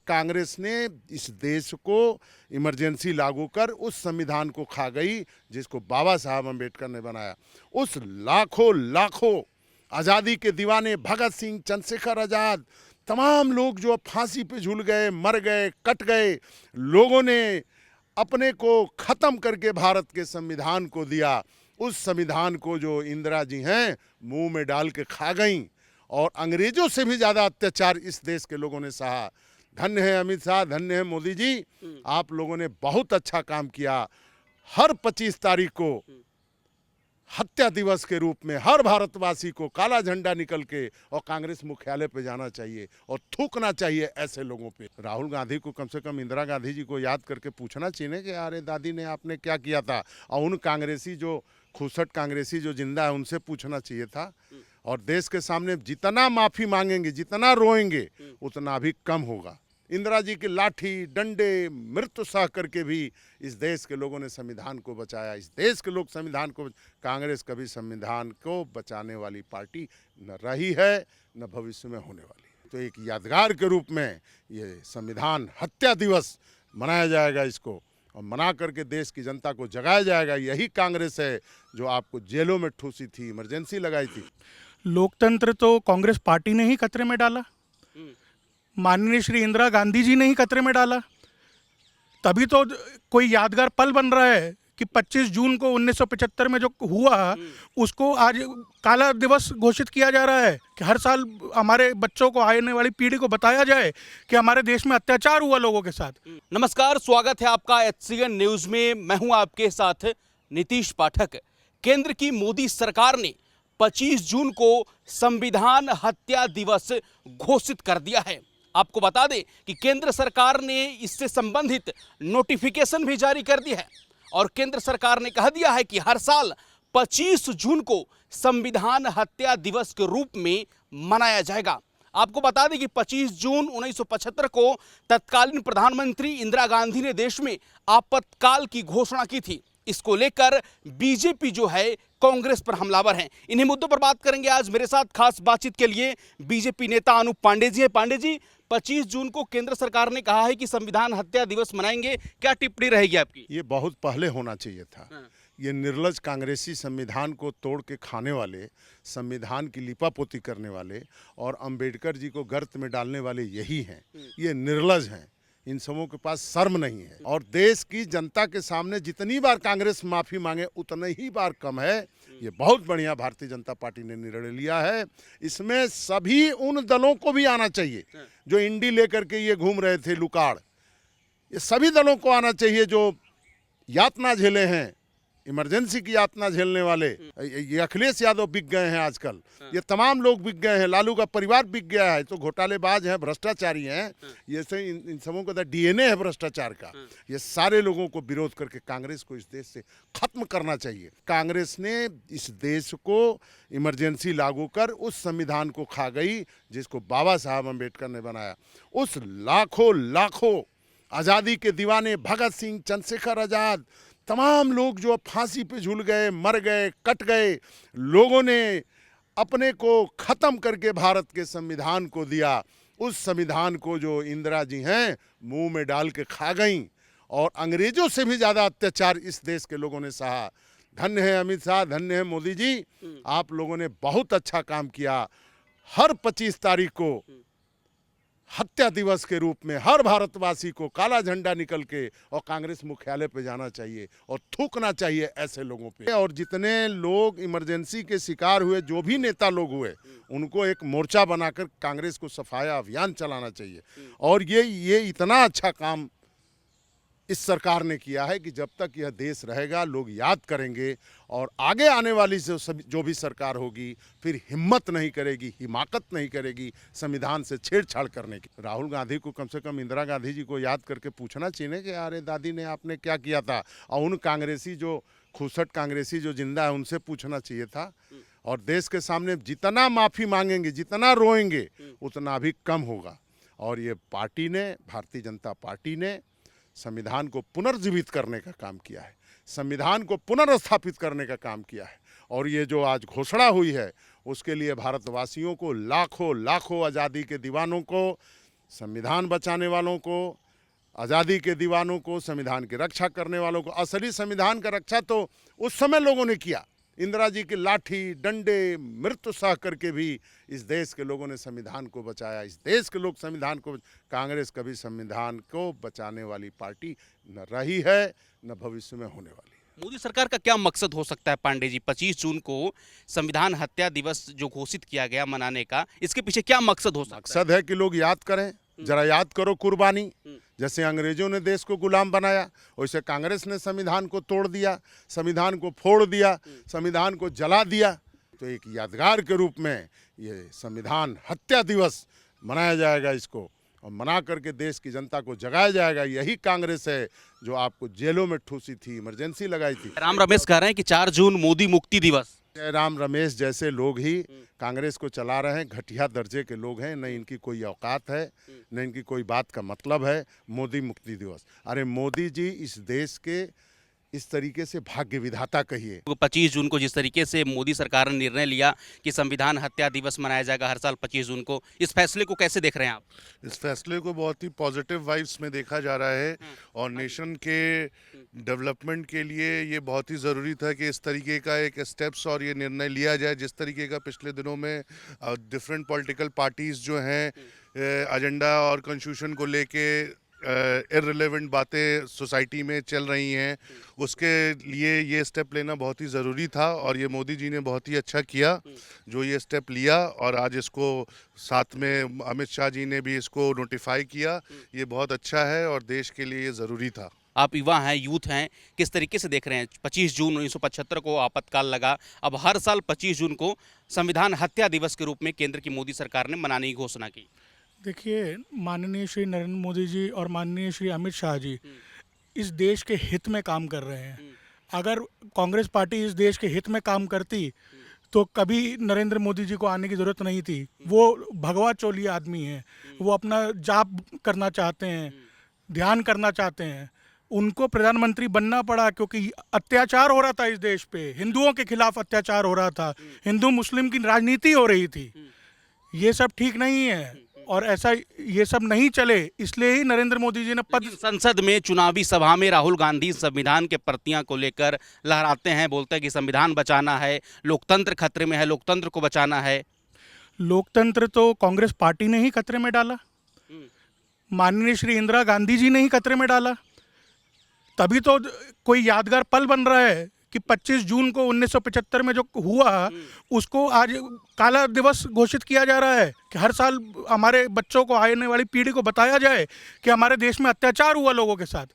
कांग्रेस ने इस देश को इमरजेंसी लागू कर उस संविधान को खा गई जिसको बाबा साहब अम्बेडकर ने बनाया। उस लाखों लाखों आज़ादी के दीवाने भगत सिंह, चंद्रशेखर आज़ाद, तमाम लोग जो फांसी पे झूल गए, मर गए, कट गए, लोगों ने अपने को ख़त्म करके भारत के संविधान को दिया। उस संविधान को जो इंदिरा जी हैं मुंह में डाल के खा गईं और अंग्रेजों से भी ज़्यादा अत्याचार इस देश के लोगों ने सहा। धन्य है अमित शाह, धन्य है मोदी जी, आप लोगों ने बहुत अच्छा काम किया। हर 25 तारीख को हत्या दिवस के रूप में हर भारतवासी को काला झंडा निकल के और कांग्रेस मुख्यालय पे जाना चाहिए और थूकना चाहिए ऐसे लोगों पे। राहुल गांधी को कम से कम इंदिरा गांधी जी को याद करके पूछना चाहिए कि अरे दादी ने आपने क्या किया था, और उन कांग्रेसी जो खूसट कांग्रेसी जो जिंदा है उनसे पूछना चाहिए था। और देश के सामने जितना माफ़ी मांगेंगे, जितना रोएंगे, उतना भी कम होगा। इंदिरा जी की लाठी डंडे मृत्यु सह करके भी इस देश के लोगों ने संविधान को बचाया। इस देश के लोग संविधान को, कांग्रेस कभी संविधान को बचाने वाली पार्टी न रही है न भविष्य में होने वाली है। तो एक यादगार के रूप में ये संविधान हत्या दिवस मनाया जाएगा, इसको और मना करके देश की जनता को जगाया जाएगा। यही कांग्रेस है जो आपको जेलों में ठूसी थी, इमरजेंसी लगाई थी। लोकतंत्र तो कांग्रेस पार्टी ने ही खतरे में डाला, माननीय श्री इंदिरा गांधी जी ने ही खतरे में डाला। तभी तो कोई यादगार पल बन रहा है कि 25 जून को 1975 में जो हुआ उसको आज काला दिवस घोषित किया जा रहा है कि हर साल हमारे बच्चों को, आने वाली पीढ़ी को बताया जाए कि हमारे देश में अत्याचार हुआ लोगों के साथ। नमस्कार, स्वागत है आपका HCN न्यूज में। मैं हूं आपके साथ नीतीश पाठक। केंद्र की मोदी सरकार ने 25 जून को संविधान हत्या दिवस घोषित कर दिया है। आपको बता दें कि केंद्र सरकार ने इससे संबंधित नोटिफिकेशन भी जारी कर दी है और केंद्र सरकार ने कह दिया है कि हर साल 25 जून को संविधान हत्या दिवस के रूप में मनाया जाएगा। आपको बता दें कि 25 जून 1975 को तत्कालीन प्रधानमंत्री इंदिरा गांधी ने देश में आपातकाल की घोषणा की थी। इसको लेकर बीजेपी जो है कांग्रेस पर हमलावर है। इन्हीं मुद्दों पर बात करेंगे आज। मेरे साथ खास बातचीत के लिए बीजेपी नेता अनूप पांडे जी हैं। पांडे जी, 25 जून को केंद्र सरकार ने कहा है कि संविधान हत्या दिवस मनाएंगे, क्या टिप्पणी रहेगी आपकी? ये बहुत पहले होना चाहिए था। ये निर्लज कांग्रेसी संविधान को तोड़ के खाने वाले, संविधान की लिपापोती करने वाले और अंबेडकर जी को गर्त में डालने वाले यही हैं। ये निर्लज हैं, इन सबों के पास शर्म नहीं है। और देश की जनता के सामने जितनी बार कांग्रेस माफ़ी मांगे उतनी ही बार कम है। ये बहुत बढ़िया भारतीय जनता पार्टी ने निर्णय लिया है। इसमें सभी उन दलों को भी आना चाहिए जो इंडी लेकर के ये घूम रहे थे लुकाड़। ये सभी दलों को आना चाहिए जो यातना झेले हैं, इमरजेंसी की यातना झेलने वाले। ये अखिलेश यादव बिक गए हैं आजकल, ये तमाम लोग बिक गए हैं, लालू का परिवार बिक गया है। तो घोटालेबाज हैं, भ्रष्टाचारी हैं, ये से इन सबों का डीएनए है भ्रष्टाचार का। ये सारे लोगों को विरोध करके कांग्रेस को इस देश से खत्म करना चाहिए। कांग्रेस ने इस देश को इमरजेंसी लागू कर उस संविधान को खा गई जिसको बाबा साहब अम्बेडकर ने बनाया। उस लाखों लाखों आज़ादी के दीवाने भगत सिंह, चंद्रशेखर आज़ाद, तमाम लोग जो फांसी पे झूल गए, मर गए, कट गए, लोगों ने अपने को ख़त्म करके भारत के संविधान को दिया। उस संविधान को जो इंदिरा जी हैं मुंह में डाल के खा गईं और अंग्रेजों से भी ज़्यादा अत्याचार इस देश के लोगों ने सहा। धन्य है अमित शाह, धन्य है मोदी जी, आप लोगों ने बहुत अच्छा काम किया। हर 25 तारीख को हत्या दिवस के रूप में हर भारतवासी को काला झंडा निकल के और कांग्रेस मुख्यालय पे जाना चाहिए और थूकना चाहिए ऐसे लोगों पे। और जितने लोग इमरजेंसी के शिकार हुए, जो भी नेता लोग हुए, उनको एक मोर्चा बनाकर कांग्रेस को सफाया अभियान चलाना चाहिए। और ये इतना अच्छा काम इस सरकार ने किया है कि जब तक यह देश रहेगा लोग याद करेंगे और आगे आने वाली जो भी सरकार होगी फिर हिम्मत नहीं करेगी, हिमाकत नहीं करेगी संविधान से छेड़छाड़ करने की। राहुल गांधी को कम से कम इंदिरा गांधी जी को याद करके पूछना चाहिए कि अरे दादी ने आपने क्या किया था, और उन कांग्रेसी जो खूसट कांग्रेसी जो जिंदा है उनसे पूछना चाहिए था। और देश के सामने जितना माफ़ी मांगेंगे, जितना रोएंगे, उतना भी कम होगा। और ये पार्टी ने, भारतीय जनता पार्टी ने संविधान को पुनर्जीवित करने का काम किया है, संविधान को पुनर्स्थापित करने का काम किया है। और ये जो आज घोषणा हुई है उसके लिए भारतवासियों को, लाखों लाखों आज़ादी के दीवानों को संविधान बचाने वालों को, आज़ादी के दीवानों को, संविधान की रक्षा करने वालों को। असली संविधान का रक्षा तो उस समय लोगों ने किया। इंदिरा जी की लाठी डंडे मृत्यु सह करके भी इस देश के लोगों ने संविधान को बचाया। इस देश के लोग संविधान को, कांग्रेस कभी संविधान को बचाने वाली पार्टी न रही है, न भविष्य में होने वाली है। मोदी सरकार का क्या मकसद हो सकता है पांडे जी? 25 जून को संविधान हत्या दिवस जो घोषित किया गया मनाने का, इसके पीछे क्या मकसद हो सकता है? मकसद है कि लोग याद करें, जरा याद करो कुर्बानी। जैसे अंग्रेजों ने देश को गुलाम बनाया, वैसे कांग्रेस ने संविधान को तोड़ दिया, संविधान को फोड़ दिया, संविधान को जला दिया। तो एक यादगार के रूप में ये संविधान हत्या दिवस मनाया जाएगा इसको, और मना करके देश की जनता को जगाया जाएगा। यही कांग्रेस है जो आपको जेलों में ठूसी थी, इमरजेंसी लगाई थी। राम रमेश कह रहे हैं कि 4 जून मोदी मुक्ति दिवस। जयराम रमेश जैसे लोग ही कांग्रेस को चला रहे हैं। घटिया दर्जे के लोग हैं, न इनकी कोई औकात है, न इनकी कोई बात का मतलब है। मोदी मुक्ति दिवस, अरे मोदी जी इस देश के इस तरीके से भाग्य विधाता कहिए। 25 जून को जिस तरीके से मोदी सरकार ने निर्णय लिया कि संविधान हत्या दिवस मनाया जाएगा हर साल 25 जून को, इस फैसले को कैसे देख रहे हैं आप? इस फैसले को बहुत ही पॉजिटिव वाइब्स में देखा जा रहा है, और नेशन के डेवलपमेंट के लिए ये बहुत ही ज़रूरी था कि इस तरीके का एक स्टेप्स और ये निर्णय लिया जाए। जिस तरीके का पिछले दिनों में डिफरेंट पॉलिटिकल पार्टीज़ जो हैं एजेंडा और कॉन्स्टिट्यूशन को लेके इररिलेवेंट बातें सोसाइटी में चल रही हैं, उसके लिए ये स्टेप लेना बहुत ही ज़रूरी था। और ये मोदी जी ने बहुत ही अच्छा किया जो ये स्टेप लिया, और आज इसको साथ में अमित शाह जी ने भी इसको नोटिफाई किया। ये बहुत अच्छा है और देश के लिए ये ज़रूरी था। आप युवा हैं, यूथ हैं, किस तरीके से देख रहे हैं? 25 जून 1975 को आपातकाल लगा, अब हर साल 25 जून को संविधान हत्या दिवस के रूप में केंद्र की मोदी सरकार ने मनाने की घोषणा की। देखिए, माननीय श्री नरेंद्र मोदी जी और माननीय श्री अमित शाह जी इस देश के हित में काम कर रहे हैं। अगर कांग्रेस पार्टी इस देश के हित में काम करती तो कभी नरेंद्र मोदी जी को आने की ज़रूरत नहीं थी। वो भगवा चोली आदमी हैं, वो अपना जाप करना चाहते हैं, ध्यान करना चाहते हैं। उनको प्रधानमंत्री बनना पड़ा क्योंकि अत्याचार हो रहा था इस देश पे, हिंदुओं के खिलाफ अत्याचार हो रहा था, हिंदू मुस्लिम की राजनीति हो रही थी। ये सब ठीक नहीं है और ऐसा ये सब नहीं चले, इसलिए ही नरेंद्र मोदी जी ने पद। संसद में चुनावी सभा में राहुल गांधी संविधान के प्रतियां को लेकर लहराते हैं, बोलते हैं कि संविधान बचाना है, लोकतंत्र खतरे में है, लोकतंत्र को बचाना है। लोकतंत्र तो कांग्रेस पार्टी ने ही खतरे में डाला, माननीय श्री इंदिरा गांधी जी ने ही खतरे में डाला। तभी तो कोई यादगार पल बन रहा है कि 25 जून को 1975 में जो हुआ उसको आज काला दिवस घोषित किया जा रहा है कि हर साल हमारे बच्चों को, आने वाली पीढ़ी को बताया जाए कि हमारे देश में अत्याचार हुआ लोगों के साथ।